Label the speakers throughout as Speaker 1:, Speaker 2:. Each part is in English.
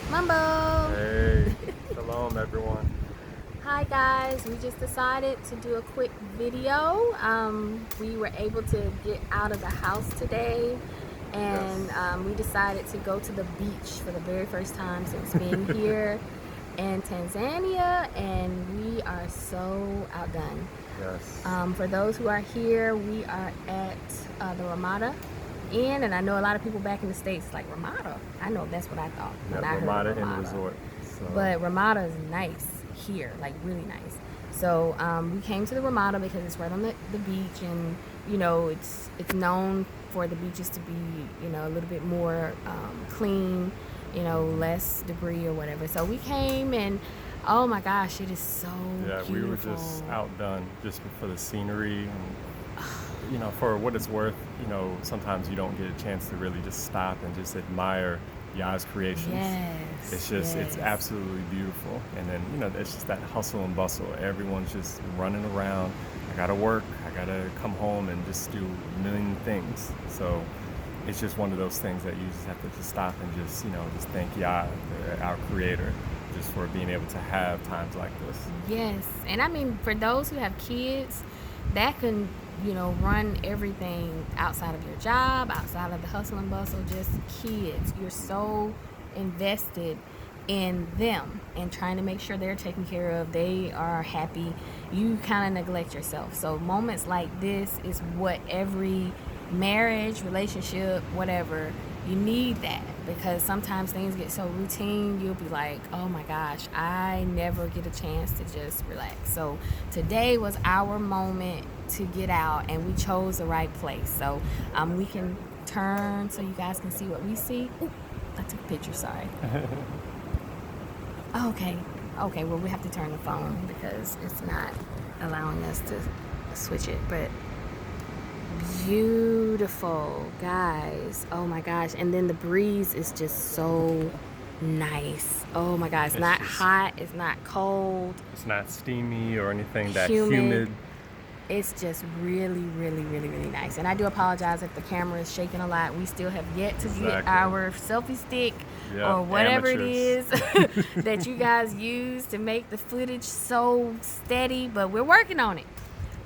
Speaker 1: Mambo!
Speaker 2: Hey, shalom everyone.
Speaker 1: Hi guys, we just decided to do a quick video. We were able to get out of the house today and
Speaker 2: Yes.
Speaker 1: we decided to go to the beach for the very first time since being here in Tanzania, and we are so outdone.
Speaker 2: Yes.
Speaker 1: For those who are here, we are at the Ramada Inn, and I know a lot of people back in the States like Ramada. I know that's what I thought when I heard
Speaker 2: Ramada Inn
Speaker 1: Ramada.
Speaker 2: Resort. So
Speaker 1: But Ramada is nice here, like really nice. So we came to the Ramada because it's right on the beach, and it's known for the beaches to be a little bit more clean, less debris or whatever. So we came, and oh my gosh, it is so
Speaker 2: yeah,
Speaker 1: beautiful.
Speaker 2: we were just outdone just for the scenery and for what it's worth, sometimes you don't get a chance to really just stop and just admire Yah's creations.
Speaker 1: Yes,
Speaker 2: It's absolutely beautiful. And then, it's just that hustle and bustle. Everyone's just running around. I gotta work, I gotta come home and just do a million things. So it's just one of those things that you just have to just stop and just thank Yah, our creator, just for being able to have times like this.
Speaker 1: Yes, and I mean, for those who have kids, that can run everything outside of your job, outside of the hustle and bustle. Just kids, you're so invested in them and trying to make sure they're taken care of, they are happy. You kind of neglect yourself. So moments like this is what every marriage, relationship, whatever, you need that, because sometimes things get so routine, you'll be like, oh my gosh, I never get a chance to just relax. So today was our moment to get out, and we chose the right place. So we can turn so you guys can see what we see. Ooh, I took a picture, sorry. Okay, well, we have to turn the phone because it's not allowing us to switch it, but beautiful, guys. Oh my gosh. And then the breeze is just so nice. Oh my gosh. It's not hot, it's not cold,
Speaker 2: It's not steamy or anything that
Speaker 1: humid.
Speaker 2: humid.
Speaker 1: It's just really, really, really, really nice. And I do apologize if the camera is shaking a lot. We still have yet to get our selfie stick or whatever
Speaker 2: amateurs.
Speaker 1: it is that you guys use to make the footage so steady, but we're working on it.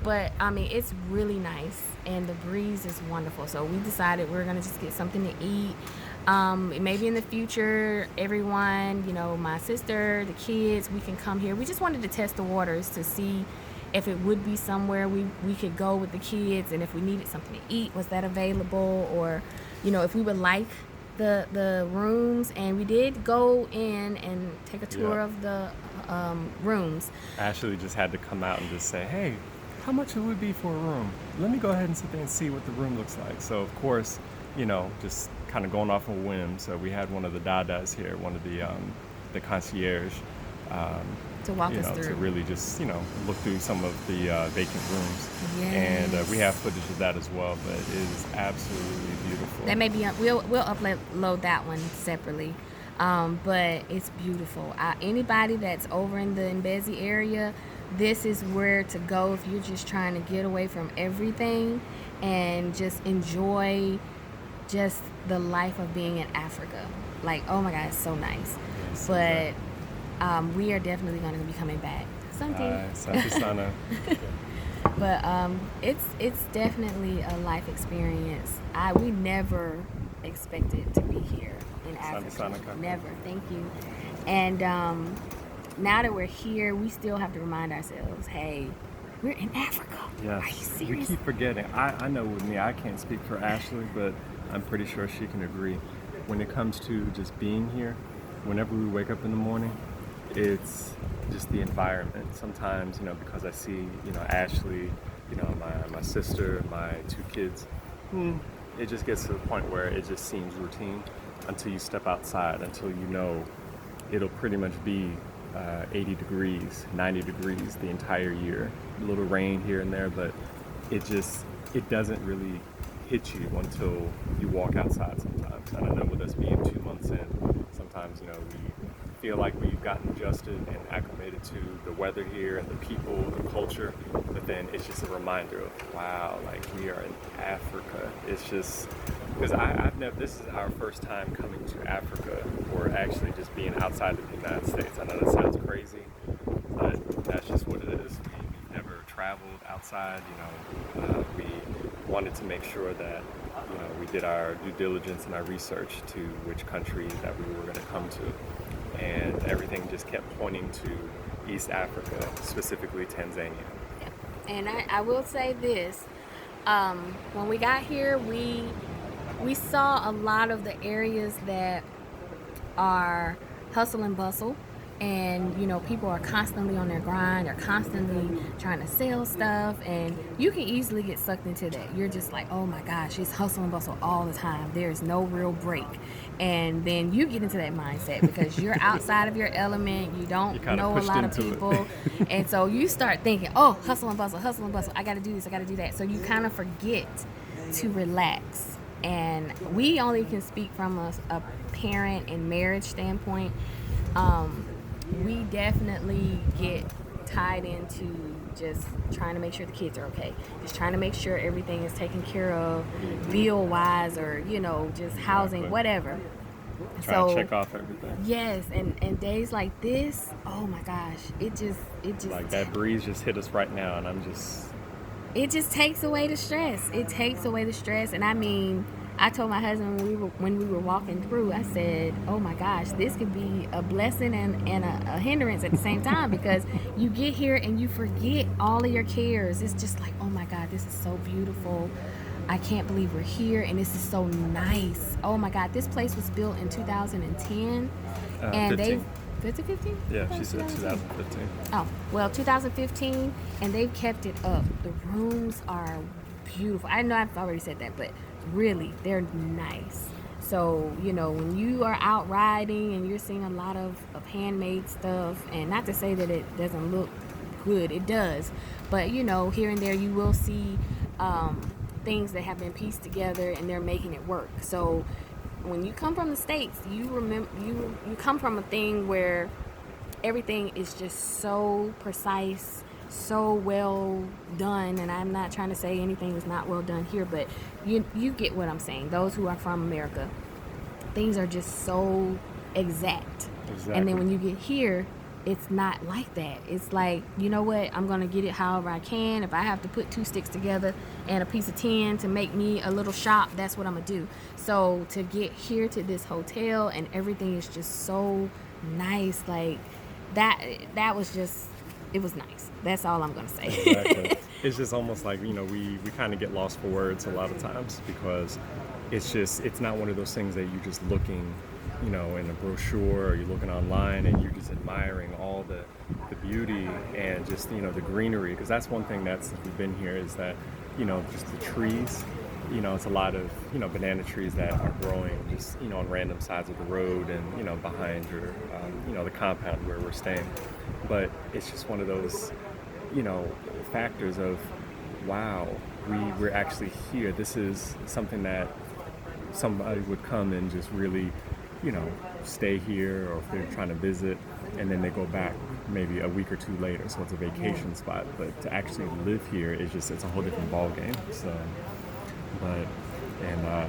Speaker 1: But I mean, it's really nice, and the breeze is wonderful. So we decided we're gonna just get something to eat. Maybe in the future, everyone, my sister, the kids, we can come here. We just wanted to test the waters to see if it would be somewhere we could go with the kids, and if we needed something to eat, was that available, or if we would like the rooms. And we did go in and take a tour of the rooms.
Speaker 2: Ashley just had to come out and just say, hey, how much it would be for a room? Let me go ahead and sit there and see what the room looks like. So of course, just kind of going off on a whim. So we had one of the dadas here, one of the concierge,
Speaker 1: to walk us through,
Speaker 2: to really just look through some of the vacant rooms.
Speaker 1: Yes.
Speaker 2: And we have footage of that as well. But it is absolutely beautiful.
Speaker 1: That may be we'll upload that one separately. But it's beautiful. Anybody that's over in the Mbezi area, this is where to go if you're just trying to get away from everything and just enjoy just the life of being in Africa. Like, oh my God, it's so nice.
Speaker 2: Yes,
Speaker 1: but we are definitely going to be coming back.
Speaker 2: Santi Sana.
Speaker 1: But it's definitely a life experience. We never expected to be here in Africa. Never. Thank you. And now that we're here, we still have to remind ourselves, hey, we're in Africa.
Speaker 2: Yes.
Speaker 1: Are you serious?
Speaker 2: We keep forgetting. I know with me, I can't speak for Ashley, but I'm pretty sure she can agree. When it comes to just being here, whenever we wake up in the morning, it's just the environment. Sometimes, because I see, Ashley, my sister, my two kids, it just gets to the point where it just seems routine until you step outside, until it'll pretty much be 80 degrees, 90 degrees the entire year. A little rain here and there, but it doesn't really hit you until you walk outside sometimes. And I know with us being 2 months in, sometimes, we feel like we've gotten adjusted and acclimated to the weather here and the people, the culture, but then it's just a reminder of, wow, like we are in Africa. It's just, because I've never, this is our first time coming to Africa, or actually just being outside of the United States. I know that sounds crazy, but that's just what it is. We've never traveled outside. We wanted to make sure that we did our due diligence and our research to which country that we were going to come to, and everything just kept pointing to East Africa, specifically Tanzania.
Speaker 1: And I will say this: when we got here, we saw a lot of the areas that are hustle and bustle, and people are constantly on their grind, they're constantly trying to sell stuff, and you can easily get sucked into that. You're just like, oh my gosh, it's hustle and bustle all the time, there's no real break. And then you get into that mindset because you're outside of your element, you don't know a lot of people. And so you start thinking, oh, hustle and bustle, I gotta do this, I gotta do that. So you kind of forget to relax. And we only can speak from a parent and marriage standpoint. We definitely get tied into just trying to make sure the kids are okay, just trying to make sure everything is taken care of, bill wise, or just housing, whatever.
Speaker 2: Trying to check off everything.
Speaker 1: Yes, and days like this, oh my gosh, it just
Speaker 2: like that breeze just hit us right now, and
Speaker 1: it just takes away the stress. It takes away the stress. And I mean, I told my husband when we were walking through, I said, oh my gosh, this could be a blessing and a hindrance at the same time, because you get here and you forget all of your cares. It's just like, oh my God, this is so beautiful. I can't believe we're here, and this is so nice. Oh my God, this place was built in 2010, and
Speaker 2: 15.
Speaker 1: 15?
Speaker 2: Yeah, she said 2015.
Speaker 1: Oh, well, 2015, and they've kept it up. The rooms are beautiful. I know I've already said that, but really, they're nice. So, when you are out riding and you're seeing a lot of handmade stuff, and not to say that it doesn't look good, it does, but, here and there you will see things that have been pieced together and they're making it work. So when you come from the States, you come from a thing where everything is just so precise, so well done. And I'm not trying to say anything is not well done here, but you get what I'm saying. Those who are from America, things are just so exact.
Speaker 2: Exactly.
Speaker 1: And then when you get here, it's not like that. It's like, you know what, I'm gonna get it however I can. If I have to put 2 sticks together and a piece of tin to make me a little shop, that's what I'm gonna do. So to get here to this hotel and everything is just so nice, like that was just, it was nice. That's all I'm gonna say.
Speaker 2: Exactly. It's just almost like, we kind of get lost for words a lot of times, because it's not one of those things that you're just looking in a brochure, or you're looking online and you're just admiring all the beauty and just the greenery. Because that's one thing that's we've been here, is that just the trees. It's a lot of banana trees that are growing just on random sides of the road, and behind your the compound where we're staying. But it's just one of those factors of, wow, we're actually here. This is something that somebody would come and just really stay here, or if they're trying to visit and then they go back maybe a week or 2 later. So it's a vacation spot, but to actually live here is it's a whole different ball game. So,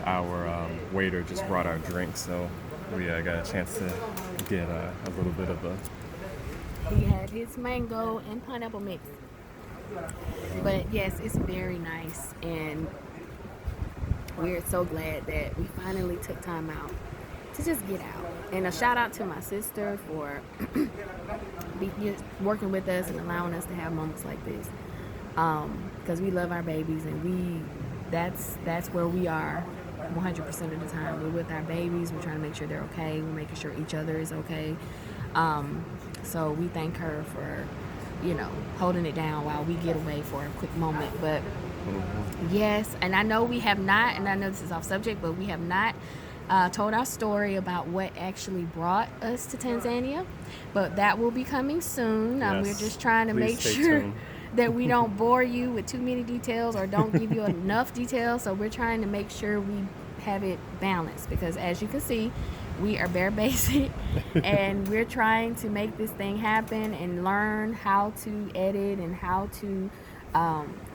Speaker 2: our waiter just brought our drinks, so we got a chance to get a little bit of
Speaker 1: He had his mango and pineapple mix. But yes, it's very nice, and we're so glad that we finally took time out to just get out. And a shout out to my sister for working with us and allowing us to have moments like this, because we love our babies, and that's where we are 100% of the time. We're with our babies, we're trying to make sure they're okay, we're making sure each other is okay. So we thank her for holding it down while we get away for a quick moment. But yes, and I know we have not, and I know this is off subject, but we have not told our story about what actually brought us to Tanzania, but that will be coming soon.
Speaker 2: Yes.
Speaker 1: We're just trying to make sure that we don't bore you with too many details or don't give you enough details. So we're trying to make sure we have it balanced, because as you can see, we are bare basic and we're trying to make this thing happen and learn how to edit and how to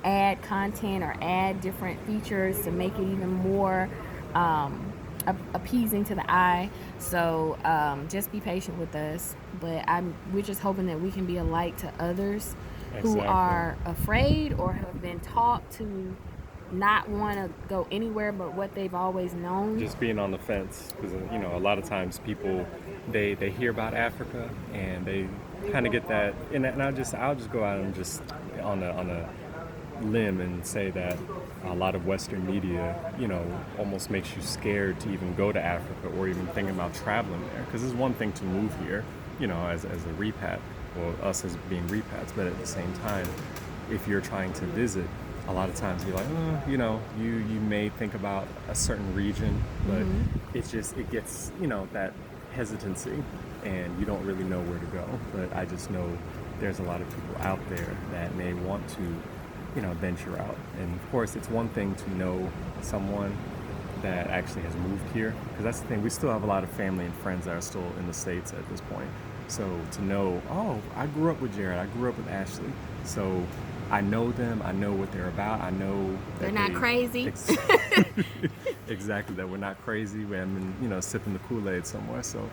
Speaker 1: add content or add different features to make it even more appeasing to the eye. So just be patient with us. But we're just hoping that we can be a light to others who
Speaker 2: Exactly.
Speaker 1: are afraid or have been taught to not want to go anywhere but what they've always known.
Speaker 2: Just being on the fence, because a lot of times people they hear about Africa and they kind of get that, and I'll just go out and just on a limb and say that a lot of Western media, almost makes you scared to even go to Africa or even thinking about traveling there. Because it's one thing to move here, as a repat, or us as being repats, but at the same time, if you're trying to visit, a lot of times you're like, you may think about a certain region, but it gets, that hesitancy, and you don't really know where to go. But I just know there's a lot of people out there that may want to, venture out. And of course, it's one thing to know someone that actually has moved here, because that's the thing. We still have a lot of family and friends that are still in the States at this point. So to know, oh, I grew up with Jared, I grew up with Ashley, so I know them, I know what they're about, I know that
Speaker 1: They're not crazy.
Speaker 2: Exactly, that we're not crazy. We haven't been, sipping the Kool-Aid somewhere. So,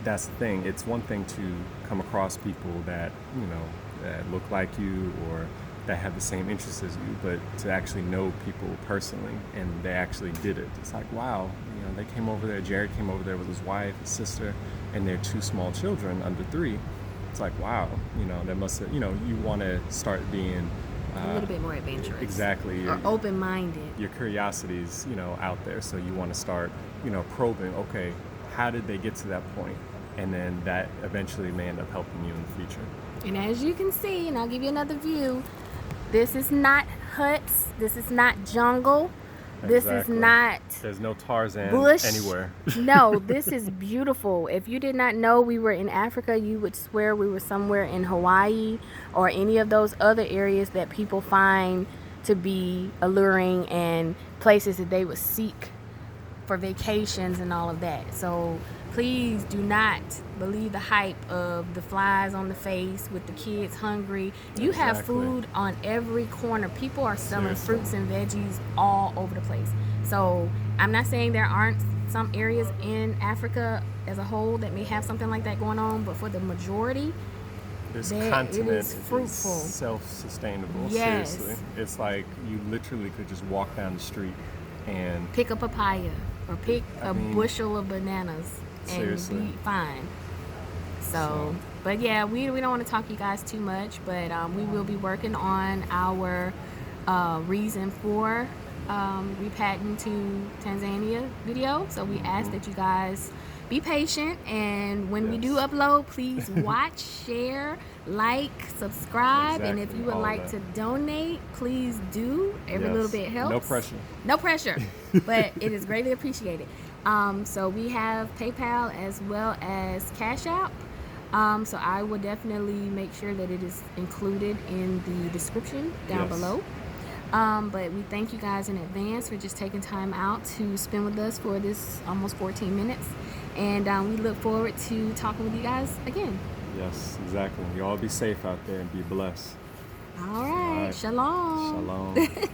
Speaker 2: that's the thing. It's one thing to come across people that, that look like you or that have the same interests as you, but to actually know people personally and they actually did it. It's like, wow, they came over there, Jared came over there with his wife, his sister, and their 2 small children under 3. It's like, wow, that must have, you want to start being
Speaker 1: a little bit more adventurous.
Speaker 2: Exactly.
Speaker 1: Or open-minded.
Speaker 2: Your curiosity's, out there. So you want to start, probing, okay, how did they get to that point? And then that eventually may end up helping you in the future.
Speaker 1: And as you can see, and I'll give you another view, this is not huts. This is not jungle. This is not
Speaker 2: There's no Tarzan
Speaker 1: bush
Speaker 2: anywhere.
Speaker 1: No, this is beautiful. If you did not know we were in Africa, you would swear we were somewhere in Hawaii or any of those other areas that people find to be alluring and places that they would seek for vacations and all of that. So please do not believe the hype of the flies on the face with the kids hungry. You have food on every corner. People are selling fruits and veggies all over the place. So I'm not saying there aren't some areas in Africa as a whole that may have something like that going on, but for the majority,
Speaker 2: this continent
Speaker 1: is fruitful,
Speaker 2: self-sustainable.
Speaker 1: Yes.
Speaker 2: Seriously, it's like you literally could just walk down the street and
Speaker 1: pick a papaya or pick a bushel of bananas and be fine. So, but yeah, we don't want to talk you guys too much, but we will be working on our reason for repatriating to Tanzania video. So we ask that you guys be patient, and when we do upload, please watch, share, like, subscribe, and if you would like to donate, please do. Every little bit helps. No pressure, but it is greatly appreciated. So we have PayPal as well as CashApp. So I will definitely make sure that it is included in the description down below. But we thank you guys in advance for just taking time out to spend with us for this almost 14 minutes. And we look forward to talking with you guys again.
Speaker 2: Yes, exactly. You all be safe out there and be blessed.
Speaker 1: All right. Shalom.
Speaker 2: Shalom.